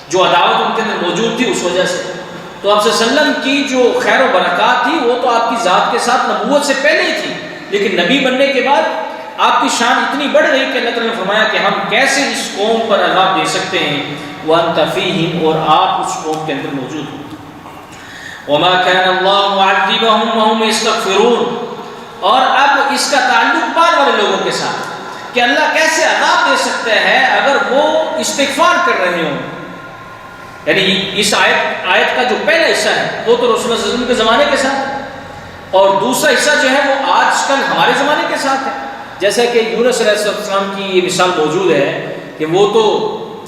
جو عداوت ان کے اندر موجود تھی اس وجہ سے۔ تو آپ صلی اللہ علیہ وسلم کی جو خیر و برکات تھی وہ تو آپ کی ذات کے ساتھ نبوت سے پہلے ہی تھی، لیکن نبی بننے کے بعد آپ کی شان اتنی بڑھ گئی کہ اللہ تعالیٰ نے فرمایا کہ ہم کیسے اس قوم پر عذاب دے سکتے ہیں وَأَنْتَ فِيهِمْ، اور آپ اس قوم کے اندر موجود ہیں۔ وَمَا كَانَ اللَّهُ مُعَذِّبَهُمْ وَهُمْ يَسْتَغْفِرُونَ، اور اب اس کا تعلق بعد والے لوگوں کے ساتھ کہ اللہ کیسے عذاب دے سکتا ہے اگر وہ استغفار کر رہے ہوں۔ یعنی اس آیت کا جو پہلا حصہ ہے وہ تو رسول اللہ صلی اللہ علیہ وسلم کے زمانے کے ساتھ، اور دوسرا حصہ جو ہے وہ آج کل ہمارے زمانے کے ساتھ ہے۔ جیسا کہ یونس علیہ السلام کی یہ مثال موجود ہے کہ وہ تو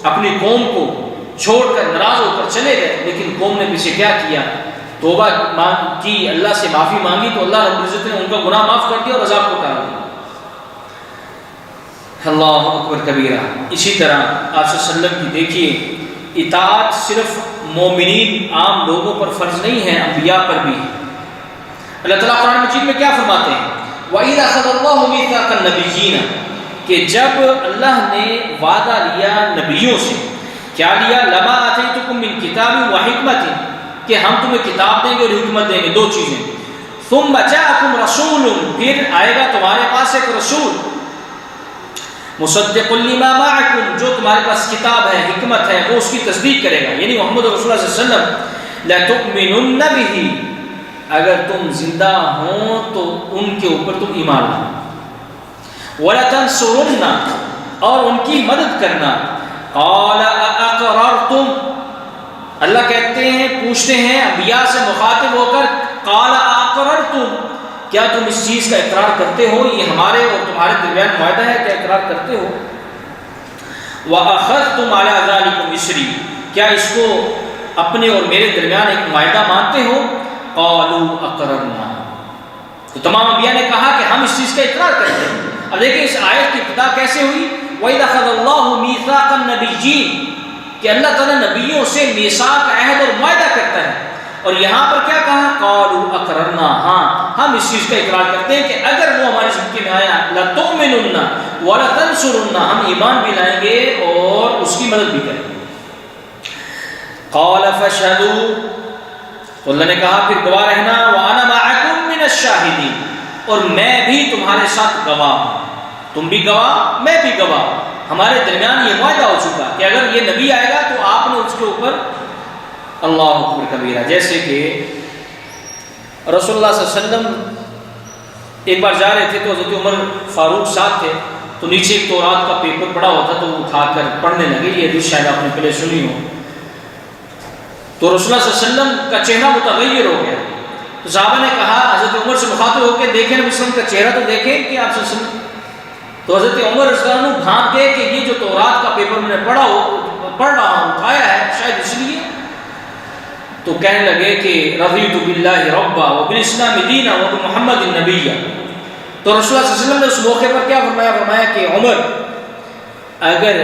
اپنی قوم کو چھوڑ کر ناراض ہو کر چلے گئے، لیکن قوم نے پیچھے کیا کیا؟ توبہ کی، اللہ سے معافی مانگی تو اللہ رب العزت نے ان کا گناہ معاف کر دیا اور عذاب کو ٹال دیا۔ اللہ اکبر کبیرہ۔ اسی طرح آپ صلی اللہ علیہ وسلم کی دیکھیے اطاعت صرف مومنین عام لوگوں پر فرض نہیں ہے، انبیاء پر بھی ہے۔ اللہ تعالیٰ قرآن مجید میں کیا فرماتے ہیں؟ وَإِذَا أَخَذَ اللَّهُ مِيثَاقَ النَّبِيِّينَ، کہ جب اللہ نے وعدہ لیا نبیوں سے، کیا لیا؟ لَمَا آتَيْتُكُم مِّن كِتَابٍ وَحِكْمَةٍ، کہ ہم تمہیں کتاب دیں گے اور حکمت دیں گے، دو چیزیں۔ ثُمَّ جَاءَكُمْ رَسُولٌ، پھر آئے گا تمہارے پاس ایک رسول، مُصَدِّقٌ لِّمَا مَعَكُمْ، جو تمہارے پاس کتاب ہے، حکمت ہے، وہ اس کی تصدیق کرے گا۔ یعنی محمد رسول اللہ صلی اللہ علیہ وسلم لَتُؤْمِنُنَّ بِهِ، اگر تم زندہ ہوں تو ان کے اوپر تم ایمان لاؤ، وَلَتَنْصُرُنَّ، اور ان کی مدد کرنا۔ قَالَ أَأَقْرَرْتُمْ، اللہ کہتے ہیں، پوچھتے ہیں انبیاء سے مخاطب ہو کر، قَالَ أَأَقْرَرْتُمْ، کیا تم اس چیز کا اقرار کرتے ہو؟ یہ ہمارے اور تمہارے درمیان معاہدہ ہے، کیا اقرار کرتے ہو؟ وَأَخَذْتُمْ عَلَىٰ ذَلِكُمْ إِصْرِي، کیا اس کو اپنے اور میرے درمیان ایک معاہدہ مانتے ہو؟ قَالُوا أَقْرَرْنَا، تو تمام انبیاء نے کہا کہ ہم اس چیز کا اقرار کرتے ہیں۔ اب دیکھیں اس آیت کی ابتدا کیسے ہوئی؟ وَإِذَا أَخَذَ اللَّهُ مِيثَاقَ النَّبِيِّينَ، کہ اللہ تعالیٰ نبیوں سے میثاق، عہد اور معاہدہ کرتا ہے، اور یہاں پر کیا کہا؟ قَالُوا أَقْرَرْنَا، ہاں ہم اس چیز کا اقرار کرتے ہیں کہ اگر وہ ہماری زندگی میں آیا، لَتُؤْمِنُنَّ وَلَتَنْصُرُنَّ، ہم ایمان بھی لائیں گے اور اس کی مدد بھی کریں گے۔ قَالَ فَاشْهَدُوا، تو اللہ نے کہا پھر گواہ رہنا، وَأَنَا مَعَكُم مِّنَ الشَّاهِدِينَ، اور میں بھی تمہارے ساتھ گواہ ہوں، تم بھی گواہ میں بھی گواہ، ہمارے درمیان یہ معاہدہ ہو چکا کہ اگر یہ نبی آئے گا تو آپ نے اس کے اوپر اللہ اکبر کبیرہ۔ جیسے کہ رسول اللہ صلی اللہ علیہ وسلم ایک بار جا رہے تھے تو حضرت عمر فاروق ساتھ تھے، تو نیچے ایک تورات کا پیپر پڑا ہوا تھا تو وہ اٹھا کر پڑھنے لگے، یہ حدیث شاید آپ نے پہلے سنی ہو۔ تو رسول اللہ صلی اللہ علیہ وسلم کا چہرہ متغیر ہو گیا، تو صحابہ نے کہا حضرت عمر سے مخاطب ہو کے، دیکھیں نبی وسلم کا چہرہ تو دیکھیں کہ آپ صلی اللہ علیہ وسلم، تو حضرت عمر رضی اللہ عنہ بھانپ گئے کہ یہ جو تورات کا پیپر میں نے پڑھ رہا ہوں، اٹھایا ہے شاید اس لیے، تو کہنے لگے کہ رضیت باللہ ربا وبالاسلام دینا وبمحمد نبیہ۔ تو رسول اللہ صلی اللہ علیہ وسلم نے اس موقع پر کیا فرمایا؟ فرمایا کہ عمر، اگر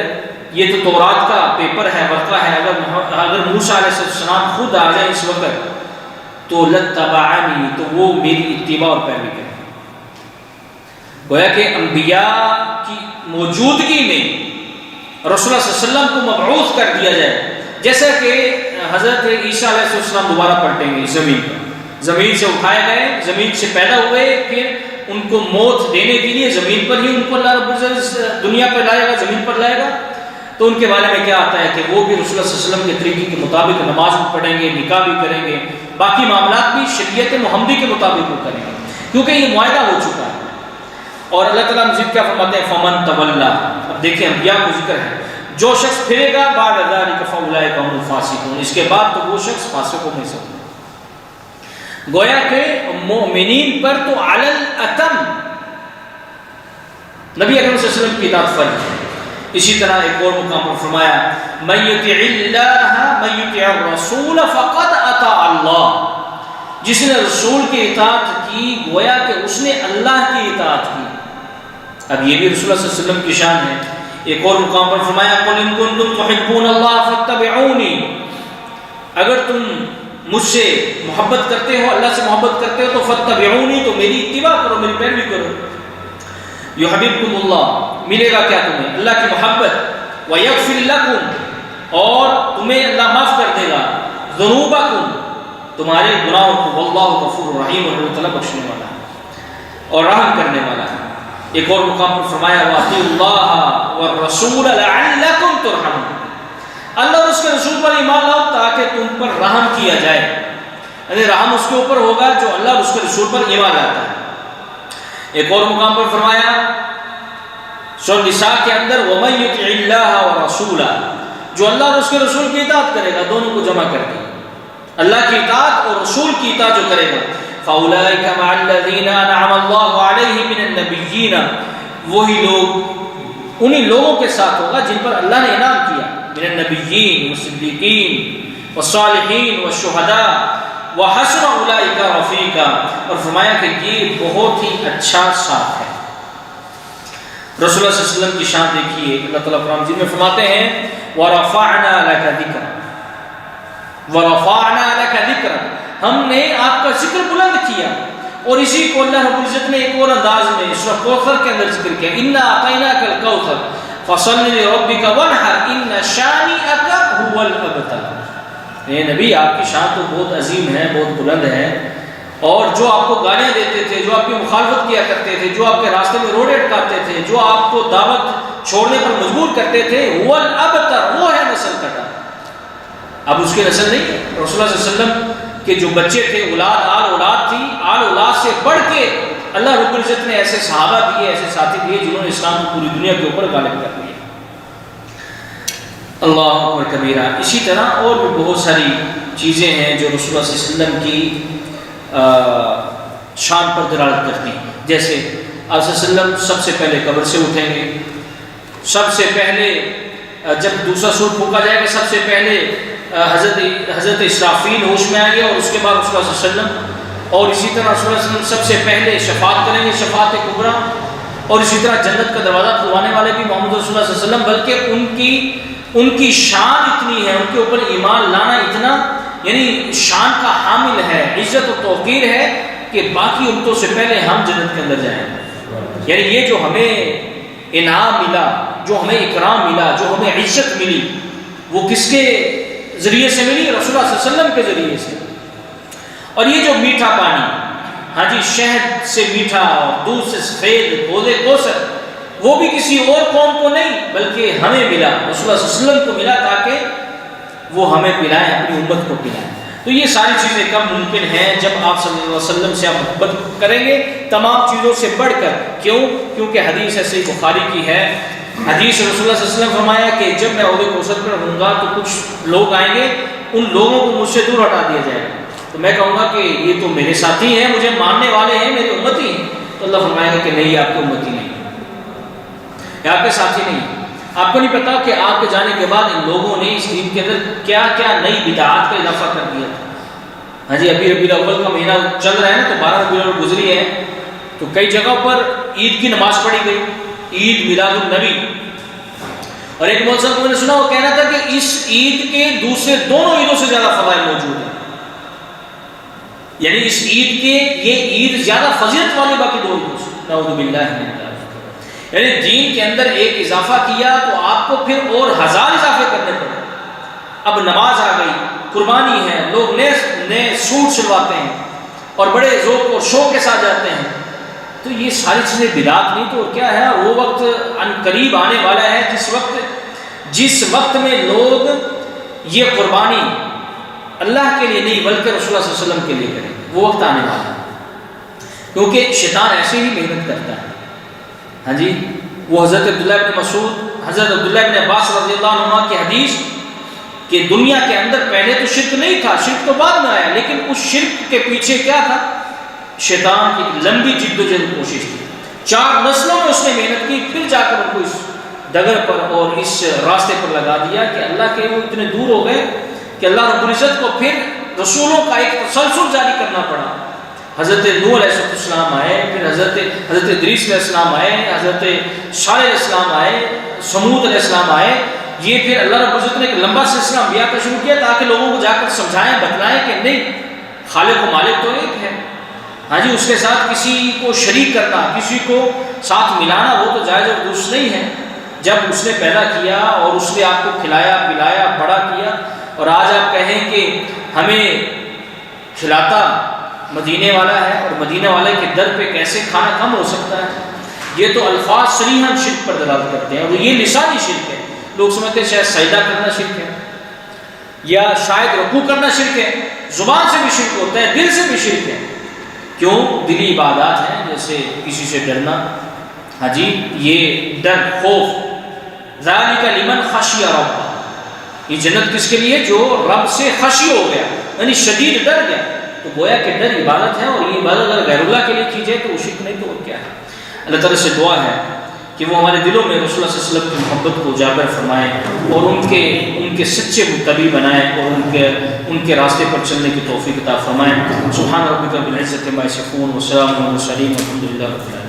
یہ تو تورات کا پیپر ہے، ورقہ ہے، اگر موسیٰ علیہ السلام خود آ جائیں اس وقت تو لتبعنی، تو وہ میری اتباع اور پیروی کرے. گویا کہ انبیاء کی موجودگی میں رسول اللہ صلی اللہ علیہ وسلم کو مبعوث کر دیا جائے. جیسا کہ حضرت عیسیٰ علیہ السلام دوبارہ پلٹیں گے زمین پر، زمین سے اٹھائے گئے، زمین سے پیدا ہوئے، پھر ان کو موت دینے کے لیے زمین پر ہی ان کو اللہ رب العزت دنیا پر لائے گا، زمین پر لائے گا. تو ان کے بارے میں کیا آتا ہے کہ وہ بھی رسول اللہ صلی اللہ علیہ وسلم کے طریقے کے مطابق نماز بھی پڑھیں گے، نکاح بھی کریں گے، باقی معاملات بھی شریعت محمدی کے مطابق وہ کریں گے، کیونکہ یہ معاہدہ ہو چکا ہے. اور اللہ تعالیٰ مزید کیا فرماتے ہیں؟ فمن تولا. اب دیکھیں انبیاء کو ذکر ہے، جو شخص پھرے گا بعد ذلک فاولئک هم الفاسقون، اس کے بعد تو وہ شخص فاسقوں میں سے ہوگا. گویا کہ مومنین پر تو علی الاتم نبی اکرم صلی اللہ علیہ وسلم کی اطاعت فرض ہے. اسی طرح ایک اور مقام پر فرمایا من یطع اللہ من یطع الرسول فقد اطاع اللہ، جس نے رسول کی اطاعت کی گویا کہ اس نے اللہ کی اطاعت کی. اب یہ بھی رسول اللہ صلی اللہ علیہ وسلم کی شان ہے. ایک اور مقام پر فرمایا قل ان کنتم تحبون اللہ فاتبعونی، اگر تم مجھ سے محبت کرتے ہو، اللہ سے محبت کرتے ہو تو فاتبعونی، تو میری اتباع کرو، میری پیروی کرو. یحببکم اللہ، ملے گا کیا تمہیں؟ اللہ کی محبت. ویغفر لکم، اور تمہیں اللہ معاف کر دے گا. ذنوبکم، تمہارے گناہوں کو. واللہ غفور رحیم، اور اللہ تعالیٰ بخشنے والا ہے اور رحم کرنے والا ہے. ایک اور مقام پر فرمایا وَأَطِیعُوا اللَّهَ وَالرَّسُولَ لَعَلَّکُمْ تُرْحَمُونَ، اللہ اور اس کے رسول پر ایمان لاؤ تاکہ تم پر رحم کیا جائے. یعنی رحم اس کے اوپر ہوگا جو اللہ اور اس کے رسول پر ایمان لاتا ہے. ایک اور مقام پر فرمایا سورہ نساء کے اندر وَمَن يُطِعِ اللَّهَ وَرَسُولَهُ، جو اللہ اور اس کے رسول کی اطاعت کرے گا، دونوں کو جمع کر دیں، اللہ کی اطاعت اور رسول کی اطاعت جو کرے گا. فَأُولَٰئِكَ مَعَ الَّذِينَ أَنْعَمَ اللَّهُ عَلَيْهِم مِّنَ النَّبِيِّينَ، وہی لوگ انہی لوگوں کے ساتھ ہوگا جن پر اللہ نے انعام کیا. من النبیین والصدیقین والصالحین والشہداء وحسن اولئک رفیقا، اور فرمایا کہ یہ بہت ہی اچھا ساتھ ہے. رسول اللہ صلی اللہ علیہ وسلم کی شان دیکھیے. اللہ تعالیٰ قرآن مجید میں فرماتے ہیں وَرَفَعْنَا لَكَ ذِكْرًا، وَرَفَعْنَا لَكَ ذِكْرًا، ہم نے آپ کا ذکر بلند کیا. اور اسی کو اللہ رب العزت نے ایک اور انداز میں سورہ کوثر کے اندر ذکر کیا اِنَّا أَعْطَيْنَاكَ الْكَوْثَرَ فَصَلِّ لِرَبِّكَ وَانْحَرْ إِنَّ شَانِئَكَ هُوَ الْأَبْتَرُ. اے نبی، آپ کی شان تو بہت عظیم ہے، بہت بلند ہے، اور جو آپ کو گالیاں دیتے تھے، جو آپ کی مخالفت کیا کرتے تھے، جو آپ کے راستے میں روڑے اٹکاتے تھے، جو آپ کو دعوت چھوڑنے پر مجبور کرتے تھے، هُوَ الْأَبْتَرُ، وہ ہے نسل کٹا. اب اس کی نسل نہیں. رسول اللہ صلی اللہ علیہ وسلم کے جو بچے تھے، اولاد آل اولاد تھی، آل اولاد سے بڑھ کے اللہ رب العزت نے ایسے صحابہ دیے، ایسے ساتھی دیے جنہوں نے اسلام کو پوری دنیا کے اوپر غالب کر دیا. اللہ اکبر کبیرہ. اسی طرح اور بھی بہت ساری چیزیں ہیں جو رسول اللہ صلی اللہ علیہ وسلم کی شان پر دلالت کرتی ہیں. جیسے آپ صلی اللہ علیہ وسلم سب سے پہلے قبر سے اٹھیں گے، سب سے پہلے جب دوسرا سور پھونکا جائے گا سب سے پہلے حضرت اسرافیل ہوش میں آئیں گے، اور اس کے بعد رسول اللہ صلی اللہ علیہ وسلم. اور اسی طرح رسول اللہ صلی اللہ علیہ وسلم سب سے پہلے شفاعت کریں گے، شفاعت کبریٰ. اور اسی طرح جنت کا دروازہ کھلوانے والے بھی محمد رسول اللہ صلی اللہ علیہ وسلم، بلکہ ان کی شان اتنی ہے، ان کے اوپر ایمان لانا اتنا یعنی شان کا حامل ہے، عزت و توقیر ہے کہ باقی امتوں سے پہلے ہم جنت کے اندر جائیں. یعنی یہ جو ہمیں انعام ملا، جو ہمیں اکرام ملا، جو ہمیں عزت ملی، وہ کس کے ذریعے سے ملی؟ رسول اللہ صلی اللہ علیہ وسلم کے ذریعے سے. اور یہ جو میٹھا پانی، ہاں جی، شہد سے میٹھا اور دودھ سے سفید، حوض کوثر، وہ بھی کسی اور قوم کو نہیں بلکہ ہمیں ملا، رسول اللہ صلی اللہ علیہ وسلم کو ملا تاکہ وہ ہمیں پلائیں، اپنی امت کو پلائیں. تو یہ ساری چیزیں کب ممکن ہیں؟ جب آپ صلی اللہ علیہ وسلم سے آپ محبت کریں گے تمام چیزوں سے بڑھ کر. کیوں؟ کیونکہ حدیث ہے صحیح بخاری کی ہے، حدیث رسول اللہ صلی اللہ علیہ وسلم فرمایا کہ جب میں حوض کوثر پر ہوں گا تو کچھ لوگ آئیں گے، ان لوگوں کو مجھ سے دور ہٹا دیا جائے گا، تو میں کہوں گا کہ یہ تو میرے ساتھی ہیں، مجھے ماننے والے ہیں، میرے امتی ہیں. تو اللہ فرمائے گا کہ نہیں، آپ کے امتی نہیں، یہ آپ کے ساتھی نہیں. آپ کو نہیں پتا کہ آپ کے جانے کے بعد ان لوگوں نے اس دین کے اندر کیا کیا نئی بدعات کا اضافہ کر دیا. ہاں جی، ابھی ربیع الاول کا مہینہ چل رہا ہے نا، تو 12 ربیع الاول گزری ہے، تو کئی جگہ پر عید کی نماز پڑھی گئی، عید میلاد النبی. اور ایک مولوی صاحب کو میں نے سنا، وہ کہہ رہا تھا کہ اس عید کے دوسرے دونوں عیدوں سے زیادہ فضائل موجود ہیں. یعنی اس عید کے یہ عید زیادہ فضیلت والی باقی دو عید سے، نعوذ باللہ من ذالک۔ یعنی دین کے اندر ایک اضافہ کیا تو آپ کو پھر اور 1000 اضافے کرنے پڑے۔ اب نماز آ گئی، قربانی ہے، لوگ نئے سوٹ سلواتے ہیں اور بڑے ذوق اور شوق کے ساتھ جاتے ہیں، تو یہ ساری چیزیں بدعت نہیں تو کیا ہے؟ وہ وقت ان قریب آنے والا ہے جس وقت میں لوگ یہ قربانی اللہ کے لیے نہیں بلکہ رسول اللہ صلی اللہ علیہ وسلم کے لیے کریں، وہ وقت آنے والا ہے، کیونکہ شیطان ایسے ہی محنت کرتا ہے۔ ہاں جی، وہ حضرت عبداللہ بن مسعود، حضرت عبداللہ بن عباس رضی اللہ عنہ کی حدیث کہ دنیا کے اندر پہلے تو شرک نہیں تھا، شرک تو بعد میں آیا، لیکن اس شرک کے پیچھے کیا تھا؟ شیطان کی لمبی جد و جہد کوشش تھی، 4 نسلوں میں اس نے محنت کی، پھر جا کر ان کو اس ڈگر پر اور اس راستے پر لگا دیا کہ اللہ کے وہ اتنے دور ہو گئے کہ اللہ رب العزت کو پھر رسولوں کا ایک تسلسل جاری کرنا پڑا۔ حضرت نوح علیہ السلام آئے، پھر حضرت ادریس علیہ السلام آئے، حضرت صالح علیہ السلام آئے، سمود علیہ السلام آئے، یہ پھر اللہ رب العزت نے ایک لمبا سلسلہ انبیاء کا شروع کیا تاکہ لوگوں کو جا کر سمجھائیں، بتلائیں کہ نہیں، خالق و مالک تو ایک ہے۔ ہاں جی، اس کے ساتھ کسی کو شریک کرنا، کسی کو ساتھ ملانا وہ تو جائز اور درست نہیں ہے۔ جب اس نے پیدا کیا اور اس نے آپ کو کھلایا پلایا بڑا کیا، اور آج آپ کہیں کہ ہمیں کھلاتا مدینے والا ہے اور مدینے والے کے در پہ کیسے کھانا کم ہو سکتا ہے، یہ تو الفاظ صریحاً شرک پر دلالت کرتے ہیں، اور یہ لسانی شرک ہے۔ لوگ سمجھتے ہیں شاید سجدہ کرنا شرک ہے یا شاید رکوع کرنا شرک ہے، زبان سے بھی شرک ہوتا ہے، دل سے بھی شرک ہے۔ کیوں؟ دلی عبادات ہیں، جیسے کسی سے ڈرنا، ہاں جی، یہ ڈر، خوف، ذالک لمن خشی ربہ، یہ جنت کس کے لیے؟ جو رب سے خشی ہو گیا، یعنی شدید ڈر گیا۔ تو گویا کہ ڈر عبادت ہے، اور یہ عبادت اگر غیر اللہ کے لیے کی جائے تو وہ شرک نہیں تو کیا ہے؟ اللہ تعالیٰ سے دعا ہے کہ وہ ہمارے دلوں میں رسول اللہ صلی اللہ علیہ وسلم کی محبت کو اجاگر فرمائے اور ان کے سچے متبع بنائے اور ان کے راستے پر چلنے کی توفیق عطا فرمائے۔ سبحان ربک رب العزت عما یصفون وسلام علی المرسلین والحمد للہ رب العالمین۔